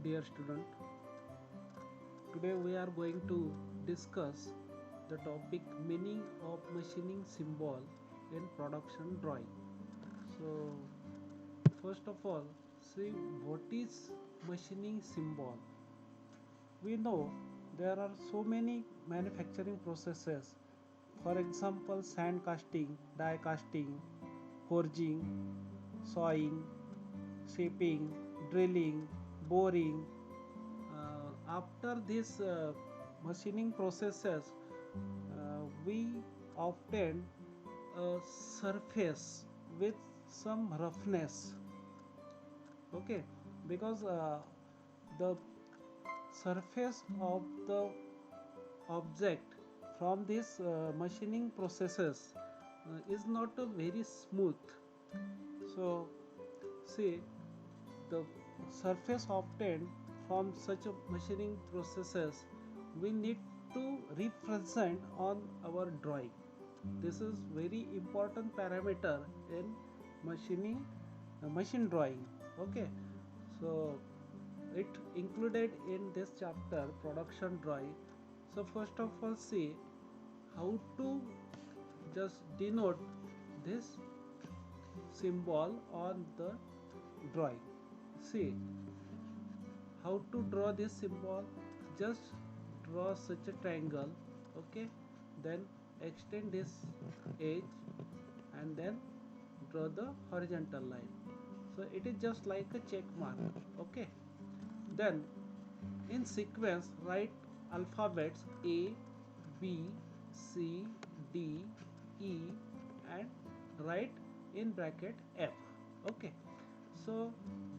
Dear student, today we are going to discuss the topic meaning of machining symbol in production drawing. So, first of all, see what is machining symbol. We know there are so many manufacturing processes. For example, sand casting, die casting, forging, sawing, shaping, drilling, boring. After this machining processes, we obtain a surface with some roughness. Okay, because the surface of the object from this machining processes is not very smooth. So, see, the surface obtained from such a machining processes we need to represent on our drawing. This is very important parameter in machining machine drawing. Okay, so it included in this chapter production drawing. So first of all, see how to just denote this symbol on the drawing. See how to draw this symbol. Just draw such a triangle. Okay, then extend this edge and then draw the horizontal line. So it is just like a check mark. Okay, then in sequence write alphabets A, B, C, D, E and write in bracket F. Okay, so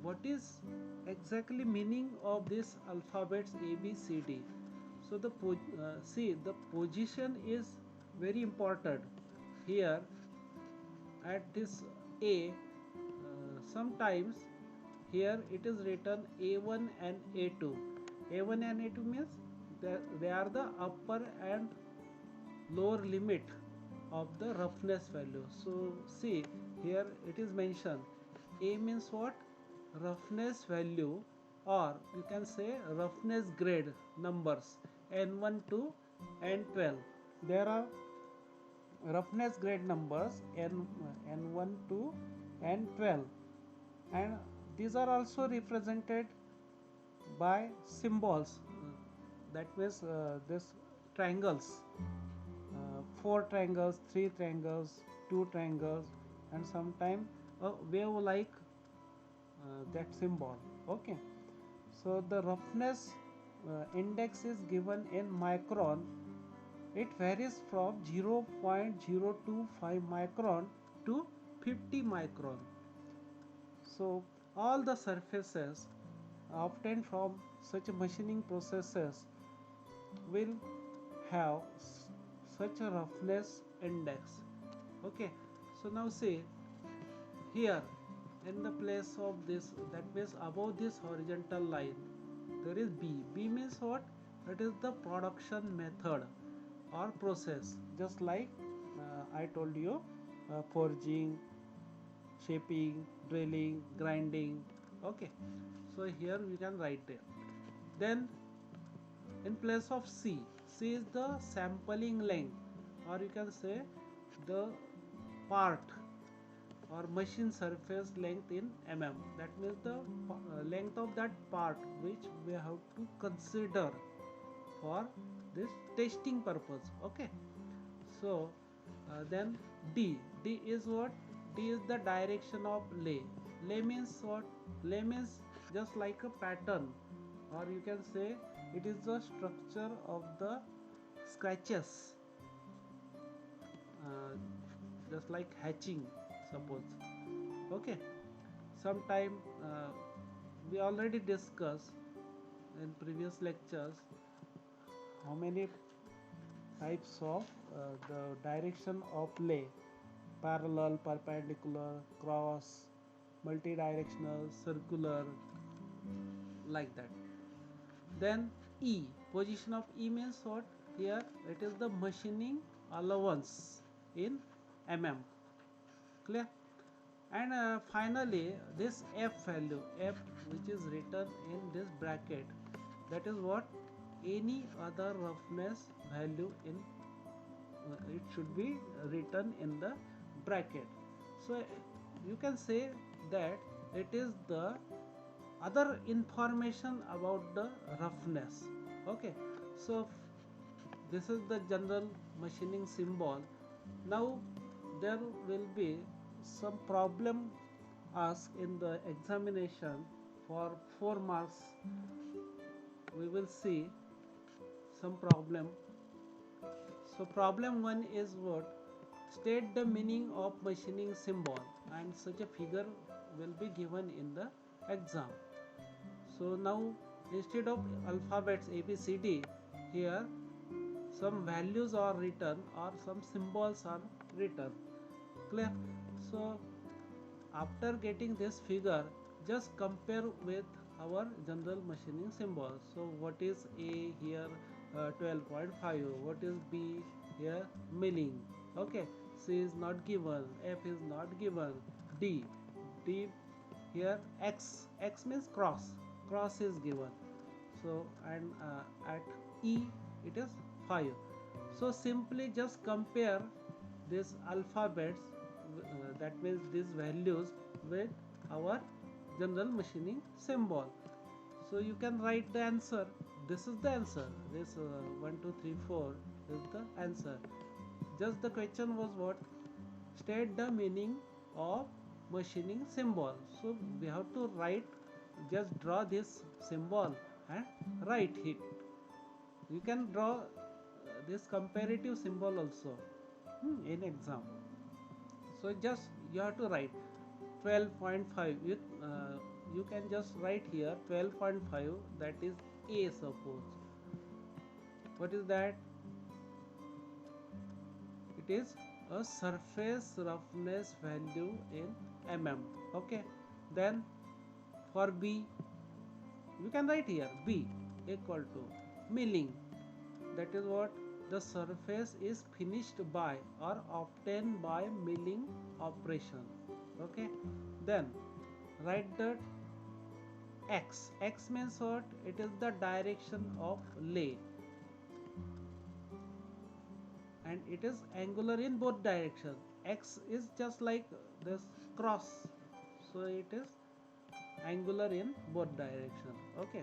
what is exactly meaning of this alphabets A, B, C, D? So see the position is very important here at this A. Sometimes here it is written A1 and A2. A1 and A2 means they are the upper and lower limit of the roughness value. So see here it is mentioned A means what? Roughness value, or you can say roughness grade numbers N1 to N12. There are roughness grade numbers N1 to N12, and these are also represented by symbols. That means this triangles, four triangles, three triangles, two triangles, and sometimes a wave like that symbol. Okay, so the roughness index is given in micron. It varies from 0.025 micron to 50 micron. So all the surfaces obtained from such machining processes will have such a roughness index. Okay, so now see here in the place of this, that means above this horizontal line there is B. B means what? It is the production method or process, just like I told you, forging, shaping, drilling, grinding. Okay, so here we can write it. Then in place of C, C is the sampling length, or you can say the part or machine surface length in mm. That means the length of that part which we have to consider for this testing purpose. Okay, so then D is what? D is the direction of lay. Lay means what? Lay means just like a pattern, or you can say it is the structure of the scratches, uh, just like hatching, suppose. Okay, sometime we already discussed in previous lectures how many types of the direction of lay: parallel, perpendicular, cross, multidirectional, circular, like that. Then E, position of E means what? Here it is the machining allowance in mm. Clear? And finally this f value, f which is written in this bracket, that is what, any other roughness value in, it should be written in the bracket. So you can say that it is the other information about the roughness. Okay, so this is the general machining symbol. Now there will be some problem asked in the examination for 4 marks. We will see some problem. So problem 1 is what, state the meaning of machining symbol, and such a figure will be given in the exam. So now instead of alphabets ABCD, here some values are written or some symbols are written. Clear? So after getting this figure, just compare with our general machining symbol. So what is A here, 12.5, what is B here, milling. Okay, C is not given, F is not given, D, D here, X means cross is given. So and at E it is 5. So simply just compare these alphabets, that means these values, with our general machining symbol. So you can write the answer. This is the answer. This 1 2 3 4 is the answer. Just the question was what, state the meaning of machining symbol. So we have to write, just draw this symbol and write it. You can draw this comparative symbol also in exam. So just you have to write 12.5. You can just write here 12.5, that is A. Suppose what is that, it is a surface roughness value in mm. Okay, then for B you can write here B equal to milling, that is what, the surface is finished by or obtained by milling operation. Okay, then write the x means what, it is the direction of lay, and it is angular in both directions. X is just like this cross, so it is angular in both directions. Okay,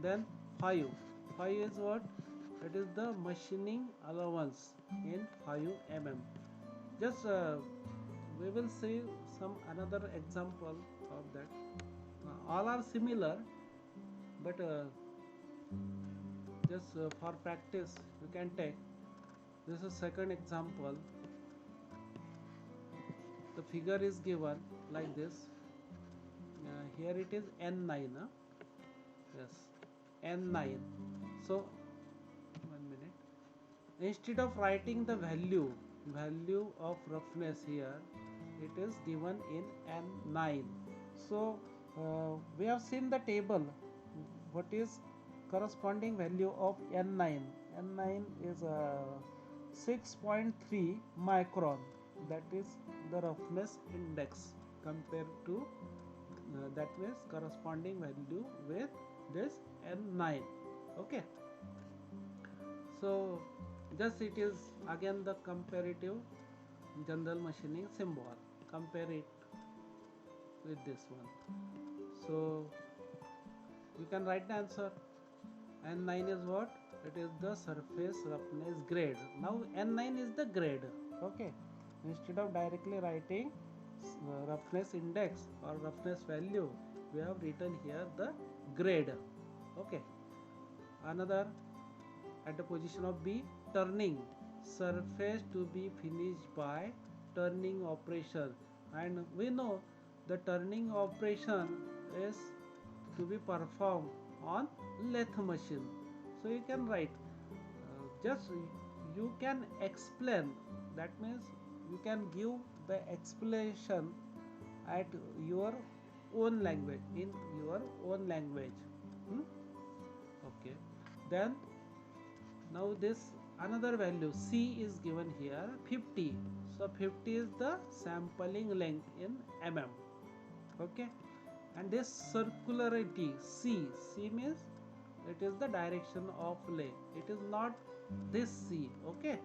then 5 is what, it is the machining allowance in 5 mm. Just we will see some another example of that. All are similar, but just for practice you can take this is second example. The figure is given like this. Here it is N9, yes, N9. So 1 minute, instead of writing the value of roughness here, it is given in N9. So we have seen the table, what is corresponding value of N9. N9 is 6.3 micron, that is the roughness index, compared to that means corresponding value with this N9. Okay, so just it is again the comparative general machining symbol, compare it with this one. So you can write the answer. N9 is what, it is the surface roughness grade. Now N9 is the grade. Okay, instead of directly writing roughness index or roughness value, we have written here the grade. Okay, another at the position of B, turning, surface to be finished by turning operation, and we know the turning operation is to be performed on lathe machine. So you can write, just you can explain, that means you can give the explanation at your own language, in your own language. Okay, then now this another value C is given here 50. So 50 is the sampling length in mm. Okay, and this circularity c means it is the direction of lay. It is not this c. Okay,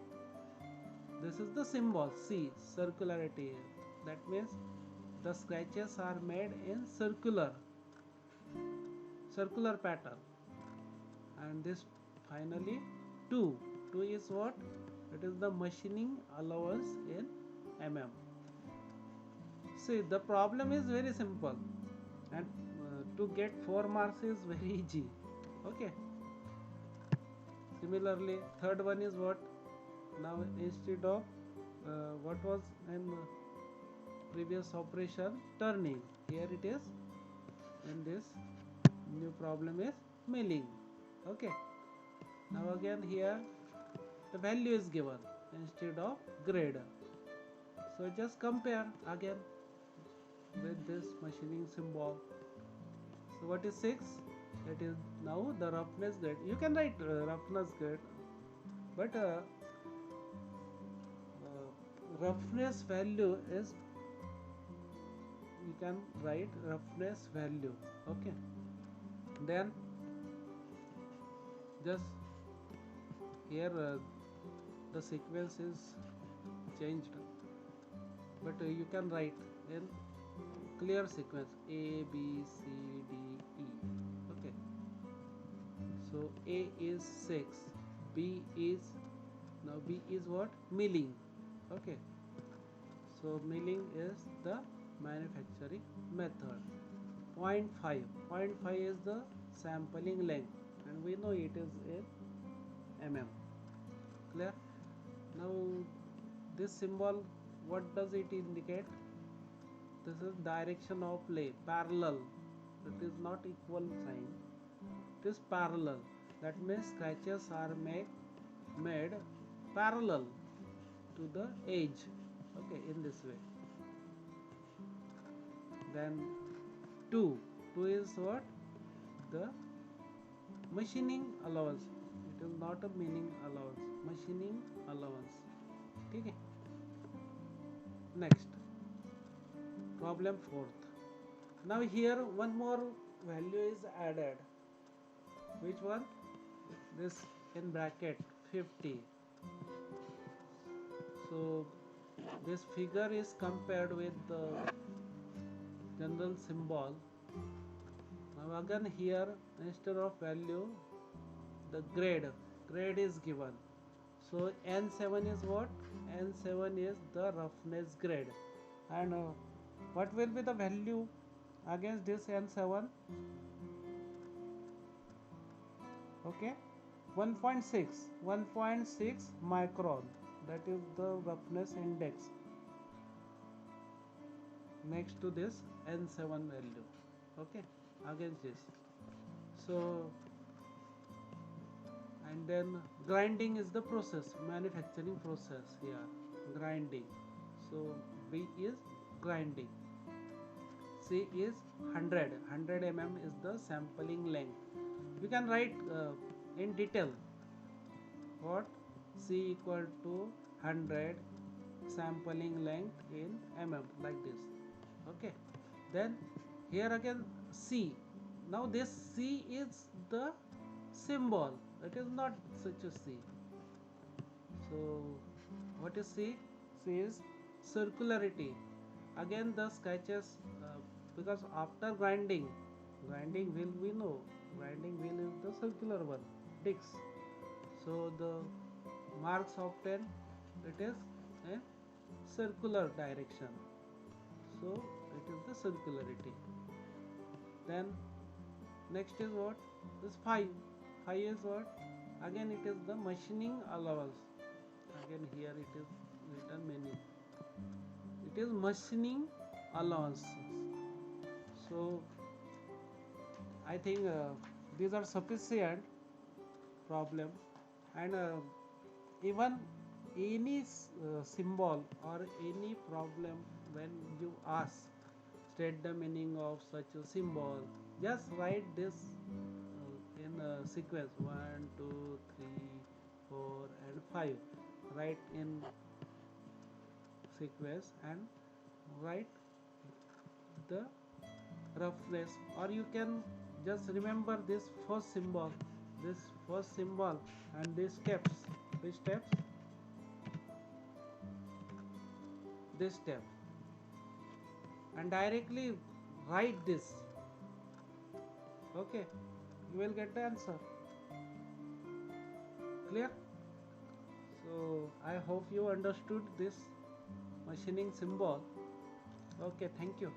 this is the symbol c, circularity. That means the scratches are made in circular pattern. And this finally 2 is what? It is the machining allowance in mm. See, the problem is very simple, and to get 4 marks is very easy. Okay, similarly third one is what? Now instead of what was in previous operation turning, here it is in this new problem is milling. Okay, now again here the value is given instead of grade. So just compare again with this machining symbol. So what is 6? It is now the roughness grade. You can write roughness grade, but roughness value is, you can write roughness value. Okay, then just here the sequence is changed, but you can write in clear sequence A B C D E. Okay, so A is 6, B is, now B is what? Milling. Okay, so milling is the manufacturing method. 0.5 is the sampling length, and we know it is in mm. Clear? Now this symbol, what does it indicate? This is direction of lay, parallel. It is not equal sign, it is parallel. That means scratches are made parallel to the edge. Okay, in this way. Then 2 is what? The machining allowance. It is not a milling allowance, machining allowance. Okay, next problem 4th. Now here one more value is added. Which one? This in bracket 50. So this figure is compared with the general symbol. Now again here instead of value the grade is given. So N7 is what? N7 is the roughness grade. And what will be the value against this N7? Okay, 1.6 micron, that is the roughness index next to this N7 value. Okay, against this. So, and then grinding is the process, manufacturing process here, grinding. So B is grinding. C is 100 mm is the sampling length. We can write in detail what? C equal to 100 sampling length in mm, like this. Okay, then here again C. Now this C is the symbol, it is not such a C. So what is C? C is circularity. Again the sketches, because after grinding wheel, we know grinding wheel is the circular one, disc. So the marks obtained, it is in circular direction. So it is the circularity. Then next is what? This 5 is what? Again it is the machining allowance. Again here it is written many. It is machining allowances. So I think these are sufficient problem, and even any symbol or any problem, when you ask state the meaning of such a symbol, just write this in a sequence 1 2 3 4 and 5. Write in sequence and write the roughness, or you can just remember this first symbol, and these steps, which steps, this step, and directly write this. Okay, you will get the answer. Clear? So I hope you understood this machining symbol. Okay, thank you.